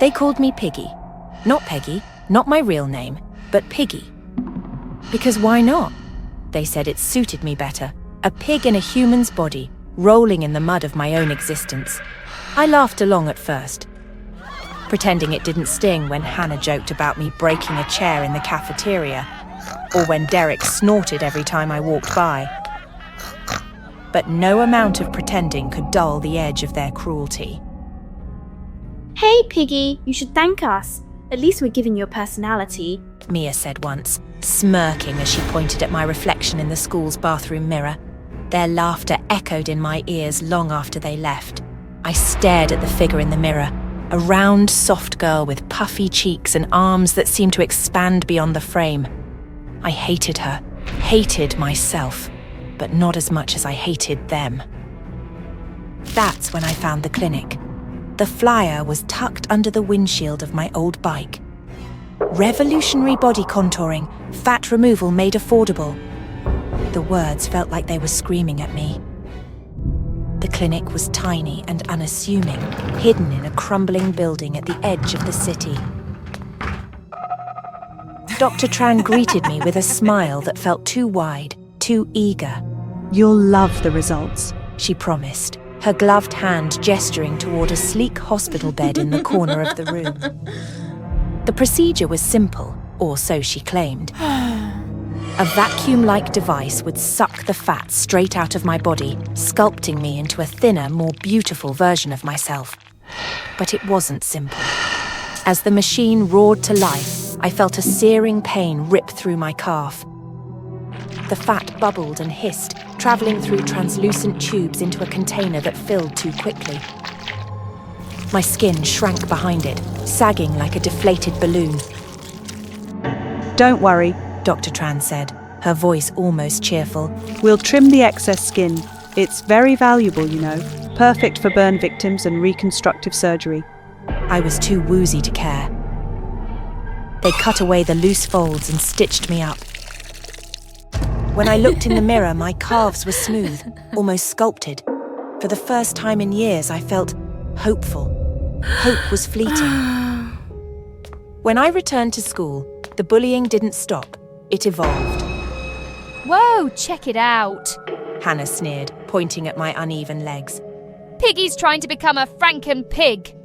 They called me Piggy. Not Peggy, not my real name, but Piggy. Because why not? They said it suited me better. A pig in a human's body, rolling in the mud of my own existence. I laughed along at first, pretending it didn't sting when Hannah joked about me breaking a chair in the cafeteria, or when Derek snorted every time I walked by. But no amount of pretending could dull the edge of their cruelty. Hey, Piggy, you should thank us. At least we're giving you a personality, Mia said once, smirking as she pointed at my reflection in the school's bathroom mirror. Their laughter echoed in my ears long after they left. I stared at the figure in the mirror, a round, soft girl with puffy cheeks and arms that seemed to expand beyond the frame. I hated her, hated myself, but not as much as I hated them. That's when I found the clinic. The flyer was tucked under the windshield of my old bike. Revolutionary body contouring, fat removal made affordable. The words felt like they were screaming at me. The clinic was tiny and unassuming, hidden in a crumbling building at the edge of the city. Dr. Tran greeted me with a smile that felt too wide, too eager. You'll love the results, she promised, her gloved hand gesturing toward a sleek hospital bed in the corner of the room. The procedure was simple, or so she claimed. A vacuum-like device would suck the fat straight out of my body, sculpting me into a thinner, more beautiful version of myself. But it wasn't simple. As the machine roared to life, I felt a searing pain rip through my calf. The fat bubbled and hissed, traveling through translucent tubes into a container that filled too quickly. My skin shrank behind it, sagging like a deflated balloon. Don't worry, Dr. Tran said, her voice almost cheerful. We'll trim the excess skin. It's very valuable, you know. Perfect for burn victims and reconstructive surgery. I was too woozy to care. They cut away the loose folds and stitched me up. When I looked in the mirror, my calves were smooth, almost sculpted. For the first time in years, I felt hopeful. Hope was fleeting. When I returned to school, the bullying didn't stop. It evolved. Whoa, check it out, Hannah sneered, pointing at my uneven legs. Piggy's trying to become a Franken pig.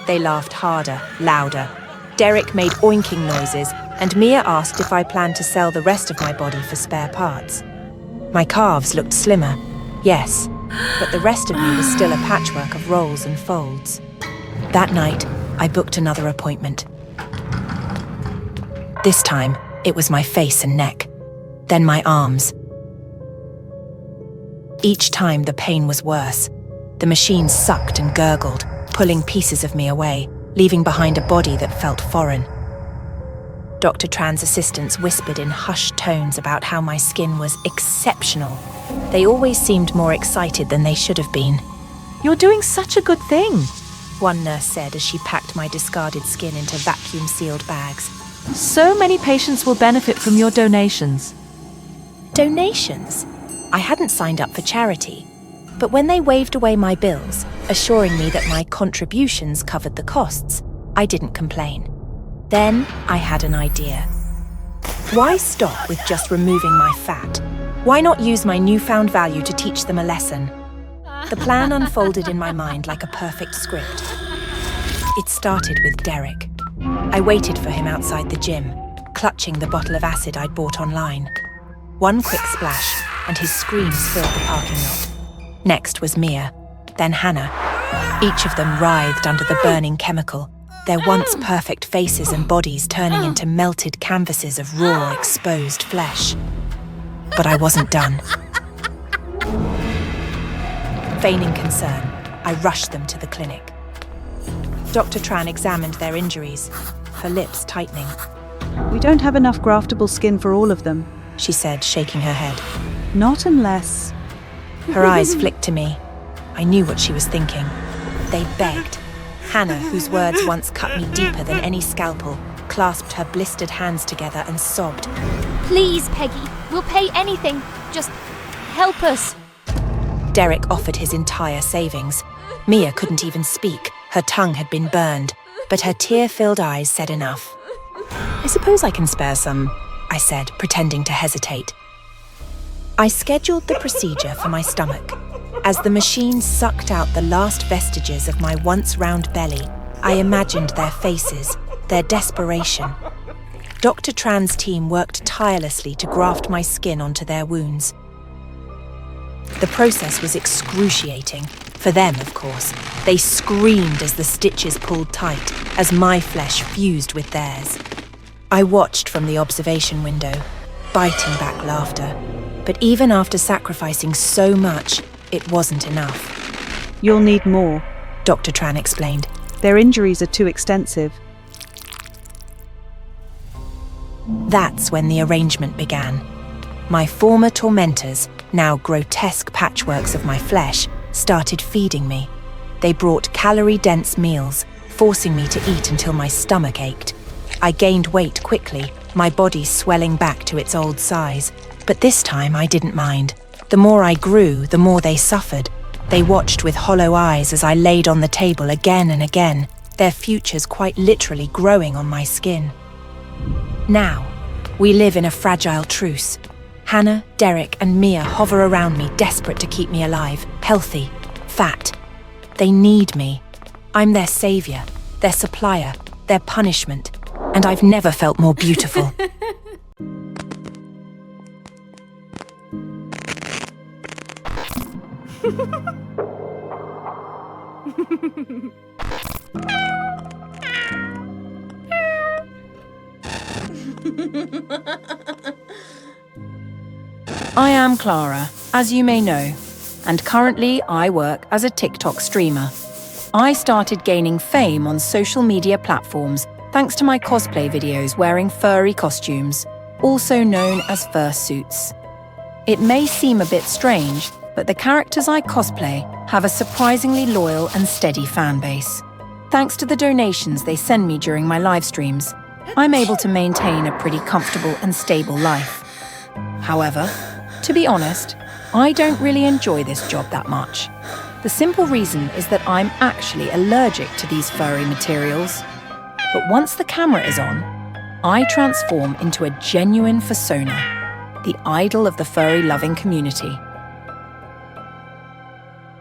They laughed harder, louder. Derek made oinking noises, and Mia asked if I planned to sell the rest of my body for spare parts. My calves looked slimmer, yes, but the rest of me was still a patchwork of rolls and folds. That night, I booked another appointment. This time, it was my face and neck, then my arms. Each time the pain was worse. The machine sucked and gurgled, pulling pieces of me away, leaving behind a body that felt foreign. Dr. Tran's assistants whispered in hushed tones about how my skin was exceptional. They always seemed more excited than they should have been. You're doing such a good thing, one nurse said as she packed my discarded skin into vacuum-sealed bags. So many patients will benefit from your donations. Donations? I hadn't signed up for charity, but when they waved away my bills, assuring me that my contributions covered the costs, I didn't complain. Then I had an idea. Why stop with just removing my fat? Why not use my newfound value to teach them a lesson? The plan unfolded in my mind like a perfect script. It started with Derek. I waited for him outside the gym, clutching the bottle of acid I'd bought online. One quick splash, and his screams filled the parking lot. Next was Mia, then Hannah. Each of them writhed under the burning chemical, their once perfect faces and bodies turning into melted canvases of raw, exposed flesh. But I wasn't done. Feigning concern, I rushed them to the clinic. Dr. Tran examined their injuries, her lips tightening. We don't have enough graftable skin for all of them, she said, shaking her head. Not unless... Her eyes flicked to me. I knew what she was thinking. They begged. Hannah, whose words once cut me deeper than any scalpel, clasped her blistered hands together and sobbed. Please, Peggy, we'll pay anything. Just help us. Derek offered his entire savings. Mia couldn't even speak. Her tongue had been burned. but her tear-filled eyes said enough. "I suppose I can spare some," I said, pretending to hesitate. I scheduled the procedure for my stomach. As the machine sucked out the last vestiges of my once round belly, I imagined their faces, their desperation. Dr. Tran's team worked tirelessly to graft my skin onto their wounds. The process was excruciating. For them, of course. They screamed as the stitches pulled tight, as my flesh fused with theirs. I watched from the observation window, biting back laughter. But even after sacrificing so much, it wasn't enough. You'll need more. Dr. Tran explained. Their injuries are too extensive. That's when the arrangement began. My former tormentors, now grotesque patchworks of my flesh, started feeding me. They brought calorie-dense meals, forcing me to eat until my stomach ached. I gained weight quickly, my body swelling back to its old size. But this time I didn't mind. The more I grew, the more they suffered. They watched with hollow eyes as I laid on the table again and again, their futures quite literally growing on my skin. Now, we live in a fragile truce. Hannah, Derek, and Mia hover around me, desperate to keep me alive, healthy, fat. They need me. I'm their savior, their supplier, their punishment, and I've never felt more beautiful. I am Clara, as you may know, and currently I work as a TikTok streamer. I started gaining fame on social media platforms thanks to my cosplay videos wearing furry costumes, also known as fursuits. It may seem a bit strange, but the characters I cosplay have a surprisingly loyal and steady fan base. Thanks to the donations they send me during my live streams, I'm able to maintain a pretty comfortable and stable life. However, to be honest, I don't really enjoy this job that much. The simple reason is that I'm actually allergic to these furry materials. But once the camera is on, I transform into a genuine persona, the idol of the furry-loving community.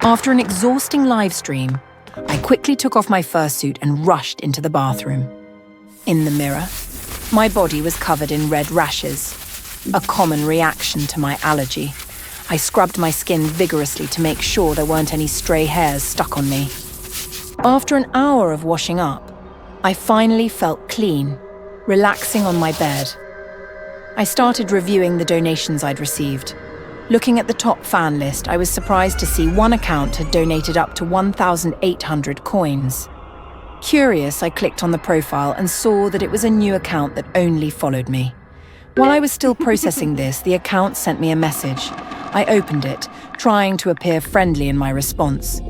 After an exhausting live stream, I quickly took off my fursuit and rushed into the bathroom. In the mirror, my body was covered in red rashes, a common reaction to my allergy. I scrubbed my skin vigorously to make sure there weren't any stray hairs stuck on me. After an hour of washing up, I finally felt clean, relaxing on my bed. I started reviewing the donations I'd received. Looking at the top fan list, I was surprised to see one account had donated up to 1,800 coins. Curious, I clicked on the profile and saw that it was a new account that only followed me. While I was still processing this, the account sent me a message. I opened it, trying to appear friendly in my response.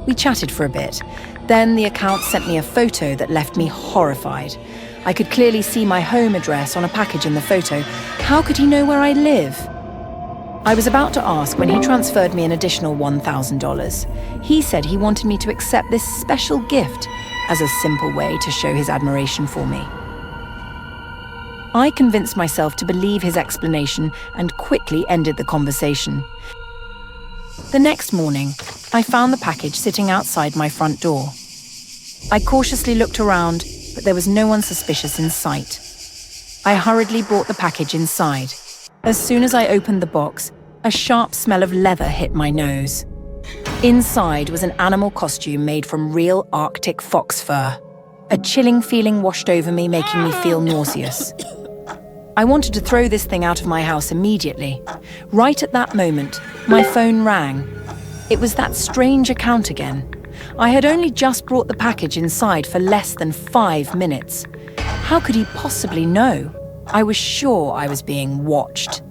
We chatted for a bit. Then the account sent me a photo that left me horrified. I could clearly see my home address on a package in the photo. How could he know where I live? I was about to ask when he transferred me an additional $1,000. He said he wanted me to accept this special gift as a simple way to show his admiration for me. I convinced myself to believe his explanation and quickly ended the conversation. The next morning, I found the package sitting outside my front door. I cautiously looked around, but there was no one suspicious in sight. I hurriedly brought the package inside. As soon as I opened the box, a sharp smell of leather hit my nose. Inside was an animal costume made from real Arctic fox fur. A chilling feeling washed over me, making me feel nauseous. I wanted to throw this thing out of my house immediately. Right at that moment, my phone rang. It was that strange account again. I had only just brought the package inside for less than 5 minutes. How could he possibly know? I was sure I was being watched.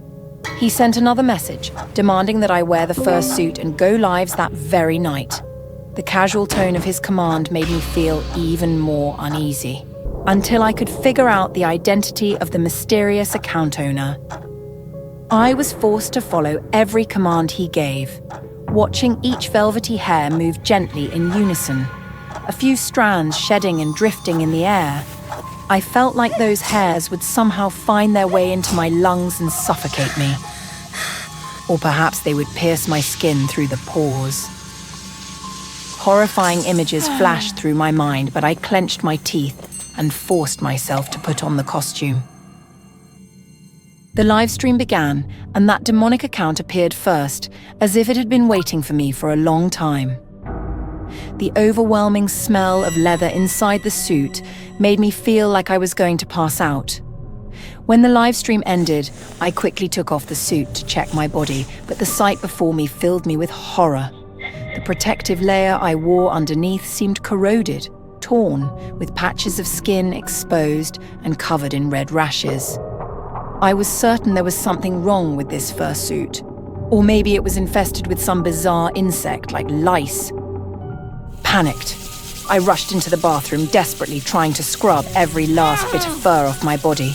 He sent another message, demanding that I wear the fursuit and go lives that very night. The casual tone of his command made me feel even more uneasy, until I could figure out the identity of the mysterious account owner. I was forced to follow every command he gave, watching each velvety hair move gently in unison. a few strands shedding and drifting in the air. I felt like those hairs would somehow find their way into my lungs and suffocate me. Or perhaps they would pierce my skin through the pores. Horrifying images flashed through my mind, but I clenched my teeth and forced myself to put on the costume. The live stream began, and that demonic account appeared first, as if it had been waiting for me for a long time. The overwhelming smell of leather inside the suit made me feel like I was going to pass out. When the live stream ended, I quickly took off the suit to check my body, but the sight before me filled me with horror. The protective layer I wore underneath seemed corroded, torn, with patches of skin exposed and covered in red rashes. I was certain there was something wrong with this fursuit, or maybe it was infested with some bizarre insect like lice. Panicked, I rushed into the bathroom, desperately trying to scrub every last bit of fur off my body.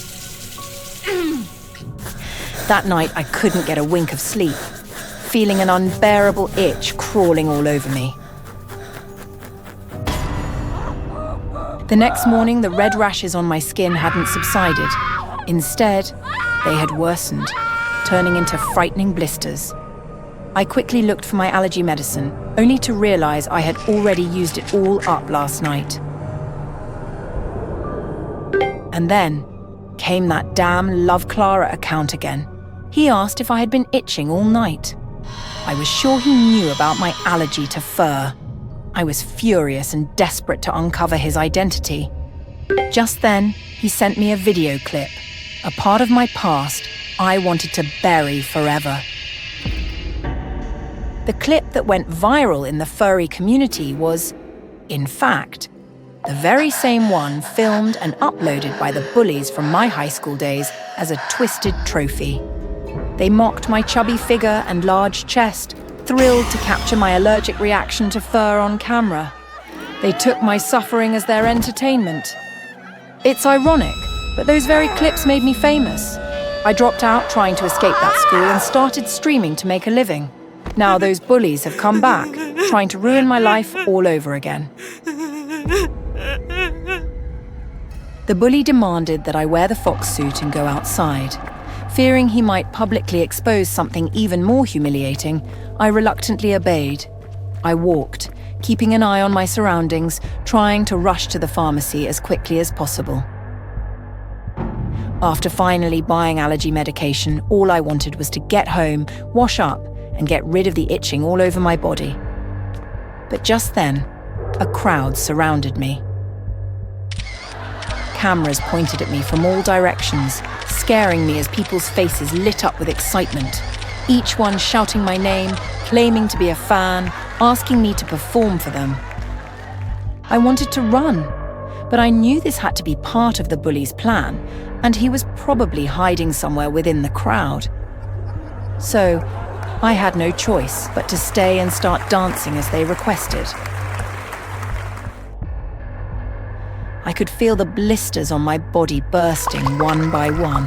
That night, I couldn't get a wink of sleep, feeling an unbearable itch crawling all over me. The next morning, the red rashes on my skin hadn't subsided. Instead, they had worsened, turning into frightening blisters. I quickly looked for my allergy medicine, only to realize I had already used it all up last night. And then came that damn Love Clara account again. He asked if I had been itching all night. I was sure he knew about my allergy to fur. I was furious and desperate to uncover his identity. Just then, he sent me a video clip, a part of my past I wanted to bury forever. The clip that went viral in the furry community was, in fact, the very same one filmed and uploaded by the bullies from my high school days as a twisted trophy. They mocked my chubby figure and large chest, thrilled to capture my allergic reaction to fur on camera. They took my suffering as their entertainment. It's ironic, but those very clips made me famous. I dropped out trying to escape that school and started streaming to make a living. Now those bullies have come back, trying to ruin my life all over again. The bully demanded that I wear the fox suit and go outside. Fearing he might publicly expose something even more humiliating, I reluctantly obeyed. I walked, keeping an eye on my surroundings, trying to rush to the pharmacy as quickly as possible. After finally buying allergy medication, all I wanted was to get home, wash up, and get rid of the itching all over my body. But just then, a crowd surrounded me. Cameras pointed at me from all directions, scaring me as people's faces lit up with excitement, each one shouting my name, claiming to be a fan, asking me to perform for them. I wanted to run, but I knew this had to be part of the bully's plan, and he was probably hiding somewhere within the crowd. So, I had no choice but to stay and start dancing as they requested. I could feel the blisters on my body bursting one by one.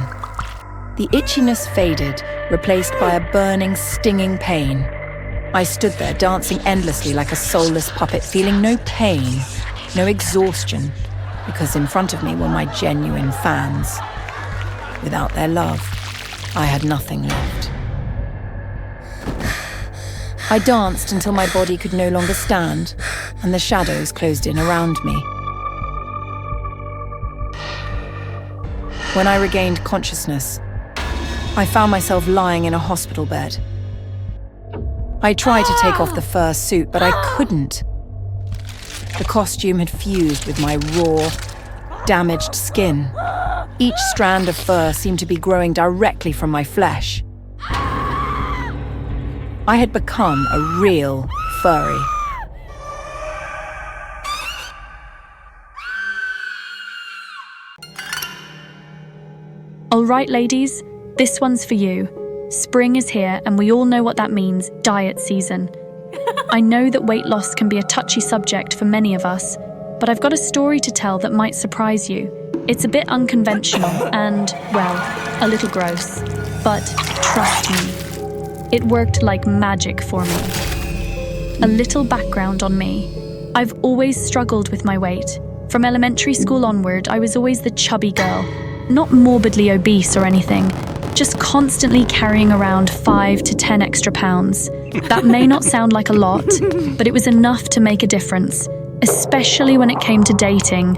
The itchiness faded, replaced by a burning, stinging pain. I stood there dancing endlessly like a soulless puppet, feeling no pain, no exhaustion, because in front of me were my genuine fans. Without their love, I had nothing left. I danced until my body could no longer stand, and the shadows closed in around me. When I regained consciousness, I found myself lying in a hospital bed. I tried to take off the fur suit, but I couldn't. The costume had fused with my raw, damaged skin. Each strand of fur seemed to be growing directly from my flesh. I had become a real furry. All right, ladies, this one's for you. Spring is here, and we all know what that means, diet season. I know that weight loss can be a touchy subject for many of us, but I've got a story to tell that might surprise you. It's a bit unconventional and, well, a little gross. But trust me, it worked like magic for me. A little background on me. I've always struggled with my weight. From elementary school onward, I was always the chubby girl, not morbidly obese or anything, just constantly carrying around 5 to 10 extra pounds. That may not sound like a lot, but it was enough to make a difference, especially when it came to dating.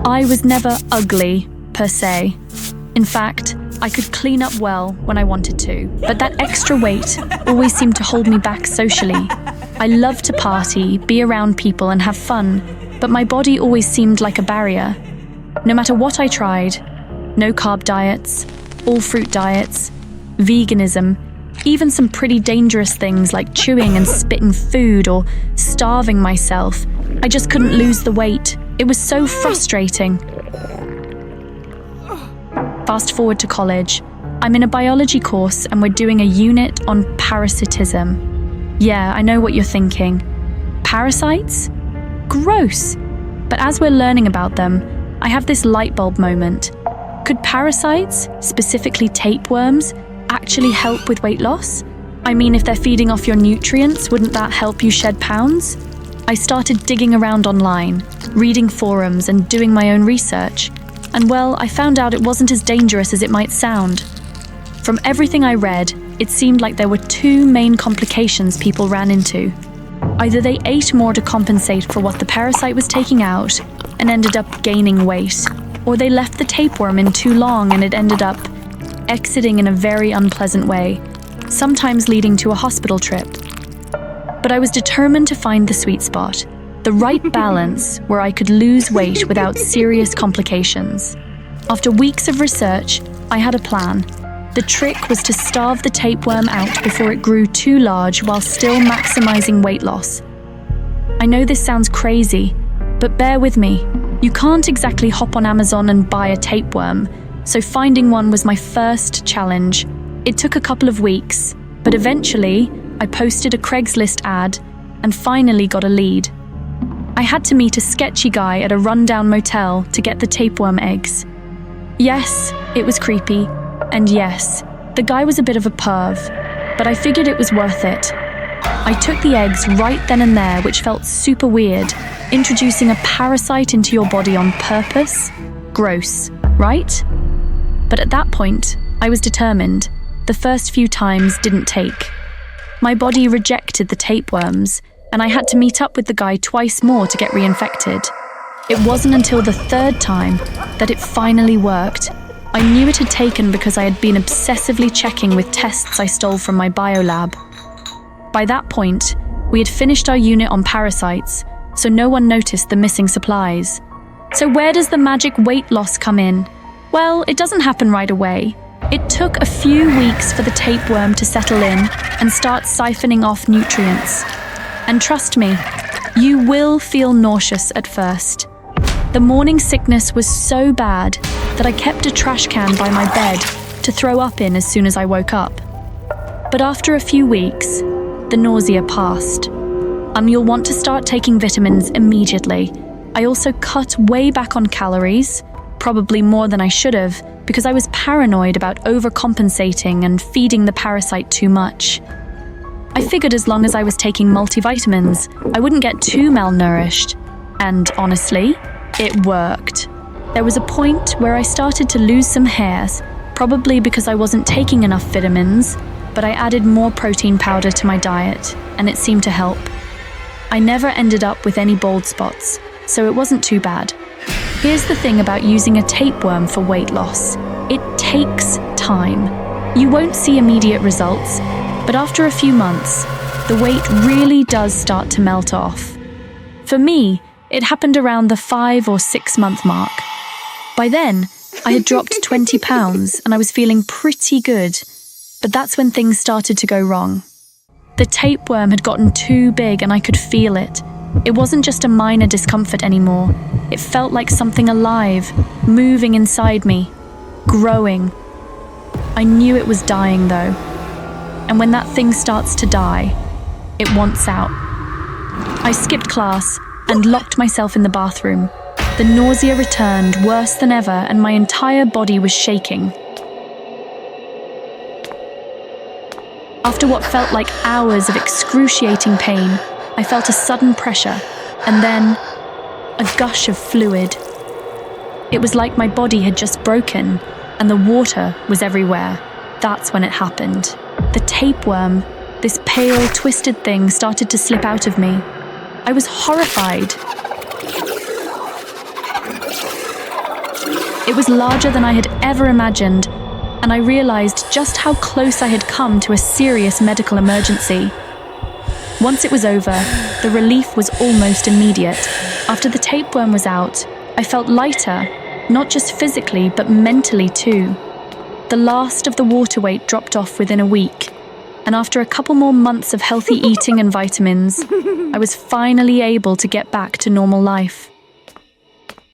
I was never ugly, per se. In fact, I could clean up well when I wanted to, but that extra weight always seemed to hold me back socially. I loved to party, be around people and have fun, but my body always seemed like a barrier. No matter what I tried, no carb diets, all fruit diets, veganism, even some pretty dangerous things like chewing and spitting food or starving myself, I just couldn't lose the weight. It was so frustrating. Fast forward to college. I'm in a biology course and we're doing a unit on parasitism. Yeah, I know what you're thinking. Parasites? Gross! But as we're learning about them, I have this light bulb moment. Could parasites, specifically tapeworms, actually help with weight loss? I mean, if they're feeding off your nutrients, wouldn't that help you shed pounds? I started digging around online, reading forums and doing my own research. And well, I found out it wasn't as dangerous as it might sound. From everything I read, it seemed like there were two main complications people ran into. Either they ate more to compensate for what the parasite was taking out and ended up gaining weight, or they left the tapeworm in too long and it ended up exiting in a very unpleasant way, sometimes leading to a hospital trip. But I was determined to find the sweet spot, the right balance where I could lose weight without serious complications. After weeks of research, I had a plan. The trick was to starve the tapeworm out before it grew too large while still maximizing weight loss. I know this sounds crazy, but bear with me. You can't exactly hop on Amazon and buy a tapeworm, so finding one was my first challenge. It took a couple of weeks, but eventually I posted a Craigslist ad and finally got a lead. I had to meet a sketchy guy at a rundown motel to get the tapeworm eggs. Yes, it was creepy, and yes, the guy was a bit of a perv, but I figured it was worth it. I took the eggs right then and there, which felt super weird, introducing a parasite into your body on purpose. Gross, right? But at that point, I was determined. The first few times didn't take. My body rejected the tapeworms, and I had to meet up with the guy twice more to get reinfected. It wasn't until the third time that it finally worked. I knew it had taken because I had been obsessively checking with tests I stole from my biolab. By that point, we had finished our unit on parasites, so no one noticed the missing supplies. So where does the magic weight loss come in? Well, it doesn't happen right away. It took a few weeks for the tapeworm to settle in and start siphoning off nutrients. And trust me, you will feel nauseous at first. The morning sickness was so bad that I kept a trash can by my bed to throw up in as soon as I woke up. But after a few weeks, the nausea passed. You'll want to start taking vitamins immediately. I also cut way back on calories, probably more than I should have, because I was paranoid about overcompensating and feeding the parasite too much. I figured as long as I was taking multivitamins, I wouldn't get too malnourished. And honestly, it worked. There was a point where I started to lose some hairs, probably because I wasn't taking enough vitamins, but I added more protein powder to my diet, and it seemed to help. I never ended up with any bald spots, so it wasn't too bad. Here's the thing about using a tapeworm for weight loss. It takes time. You won't see immediate results, but after a few months, the weight really does start to melt off. For me, it happened around the 5 or 6 month mark. By then, I had dropped 20 pounds and I was feeling pretty good, but that's when things started to go wrong. The tapeworm had gotten too big and I could feel it. It wasn't just a minor discomfort anymore. It felt like something alive, moving inside me, growing. I knew it was dying though. And when that thing starts to die, it wants out. I skipped class and locked myself in the bathroom. The nausea returned worse than ever and my entire body was shaking. After what felt like hours of excruciating pain, I felt a sudden pressure, and then a gush of fluid. It was like my body had just broken, and the water was everywhere. That's when it happened. The tapeworm, this pale, twisted thing, started to slip out of me. I was horrified. It was larger than I had ever imagined, and I realized just how close I had come to a serious medical emergency. Once it was over, the relief was almost immediate. After the tapeworm was out, I felt lighter, not just physically, but mentally too. The last of the water weight dropped off within a week, and after a couple more months of healthy eating and vitamins, I was finally able to get back to normal life.